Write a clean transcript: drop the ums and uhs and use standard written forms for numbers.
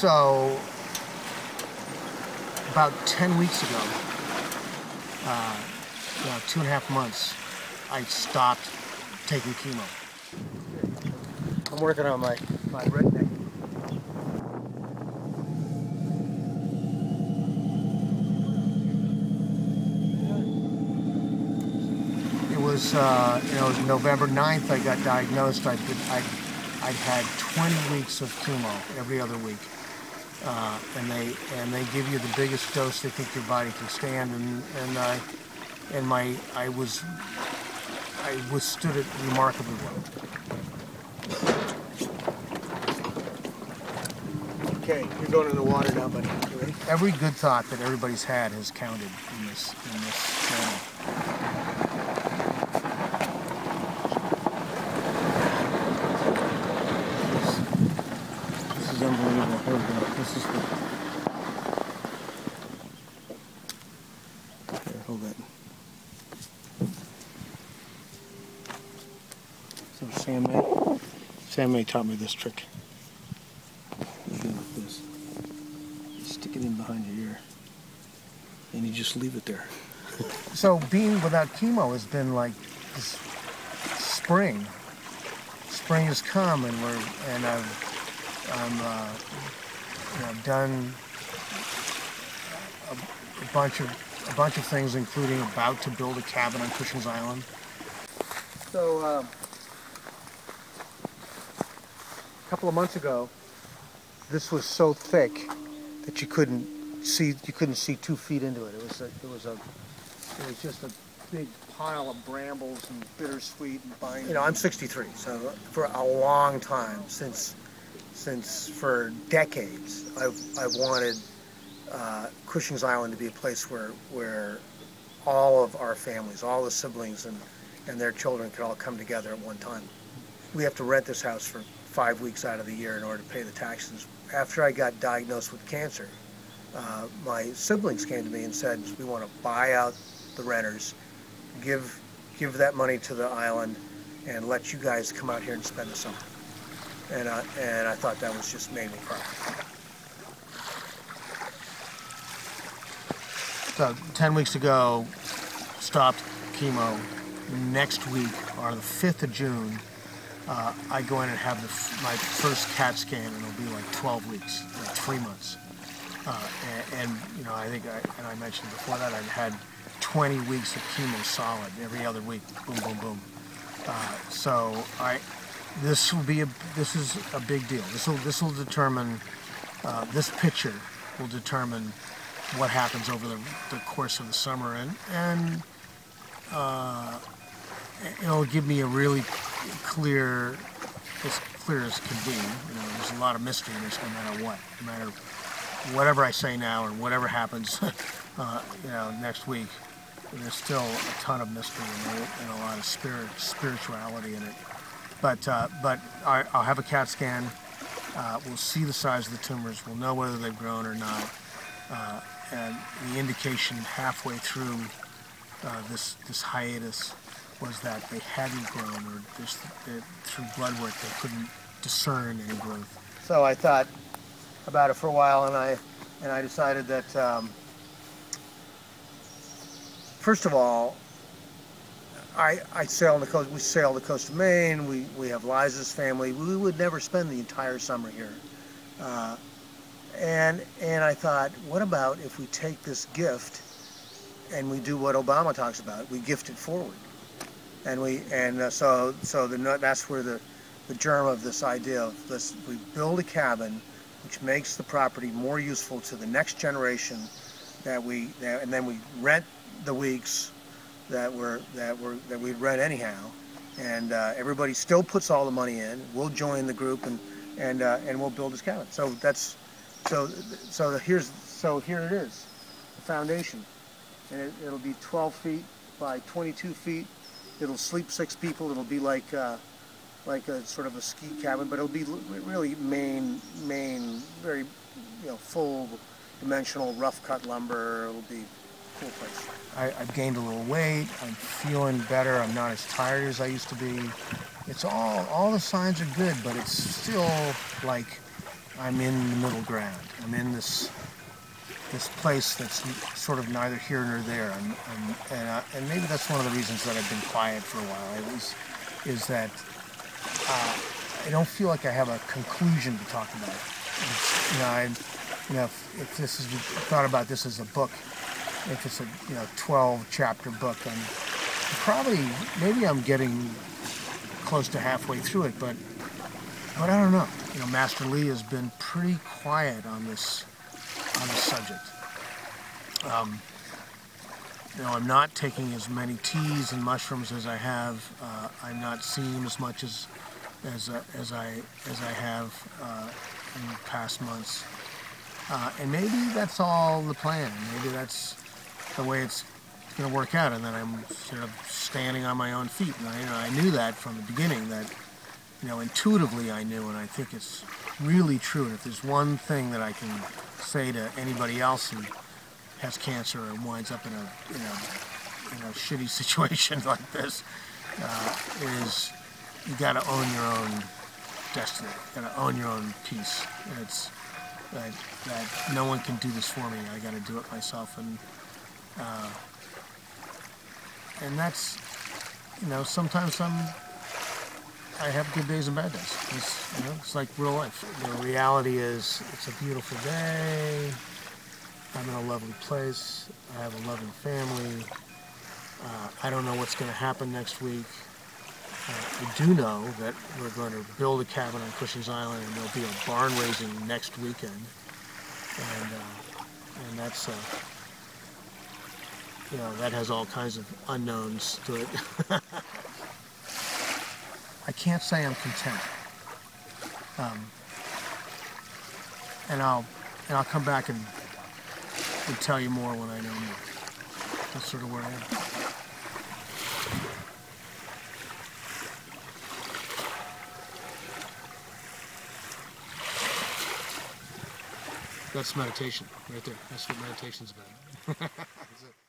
So, about 10 weeks ago, 2.5 months, I stopped taking chemo. I'm working on my redneck. It was, November 9th I got diagnosed. I'd had 20 weeks of chemo every other week. And they give you the biggest dose they think your body can stand, I withstood it remarkably well. Okay, you're going in the water now, buddy. You ready? Every good thought that everybody's had has counted in this channel. This is unbelievable. Here we go. This is the... Here, hold that. So Sam May taught me this trick. You do like this. You stick it in behind your ear, and you just leave it there. So being without chemo has been like this spring. Spring has come, and I've done a bunch of things, including about to build a cabin on Cushing Island. So a couple of months ago, this was so thick that you couldn't see 2 feet into it. It was just a big pile of brambles and bittersweet and vine. You know, I'm 63, so for a long time, since for decades, I've wanted Cushing Island to be a place where all of our families, all the siblings and their children could all come together at one time. We have to rent this house for 5 weeks out of the year in order to pay the taxes. After I got diagnosed with cancer, my siblings came to me and said, we want to buy out the renters, give that money to the island, and let you guys come out here and spend the summer. And I thought that was just made me cry. So 10 weeks ago, stopped chemo. Next week, or the 5th of June, I go in and have my first CAT scan, and it'll be like 12 weeks, like 3 months. I think I mentioned before that I've had 20 weeks of chemo solid every other week, boom, boom, boom. This is a big deal. This will determine, this picture will determine what happens over the course of the summer, and it'll give me a really clear, as clear as can be. There's a lot of mystery in this, no matter what. No matter whatever I say now and whatever happens, next week, there's still a ton of mystery and a lot of spirituality in it. But I'll have a CAT scan. We'll see the size of the tumors. We'll know whether they've grown or not. And the indication halfway through this hiatus was that they hadn't grown, or just through blood work they couldn't discern any growth. So I thought about it for a while, and I decided that first of all, I sail on the coast. We sail the coast of Maine. We have Liza's family. We would never spend the entire summer here. And I thought, what about if we take this gift and we do what Obama talks about? We gift it forward. So that's where the germ of this idea of this, we build a cabin which makes the property more useful to the next generation, and then we rent the weeks that we'd rent anyhow, and everybody still puts all the money in. We'll join the group and we'll build this cabin. So here it is, the foundation, and it'll be 12 feet by 22 feet. It'll sleep 6 people. It'll be like a sort of a ski cabin, but it'll be really main, very full dimensional rough cut lumber. It'll be a cool place. I've gained a little weight. I'm feeling better. I'm not as tired as I used to be. It's all the signs are good, but it's still like I'm in the middle ground. I'm in this place that's sort of neither here nor there. And maybe that's one of the reasons that I've been quiet for a while. Is that I don't feel like I have a conclusion to talk about. If this is, thought about this as a book, if it's a 12-chapter book, and maybe I'm getting close to halfway through it, but I don't know. Master Lee has been pretty quiet on this subject. I'm not taking as many teas and mushrooms as I have. I'm not seeing as much as I have in the past months. And maybe that's all the plan. Maybe that's the way it's going to work out, and then I'm sort of standing on my own feet. And I knew that from the beginning, that intuitively I knew, and I think it's really true. And if there's one thing that I can say to anybody else who has cancer and winds up in a shitty situation like this, is you got to own your own destiny. You got to own your own peace. And it's that no one can do this for me. I got to do it myself, and that's sometimes I have good days and bad days. It's like real life. The reality is, it's a beautiful day. I'm in a lovely place. I have a loving family. I don't know what's going to happen next week. I do know that we're going to build a cabin on Cushing Island, and there'll be a barn raising next weekend. And that's, that has all kinds of unknowns to it. I can't say I'm content. And I'll come back and tell you more when I know more. That's sort of where I am. That's meditation right there. That's what meditation's about. That's it.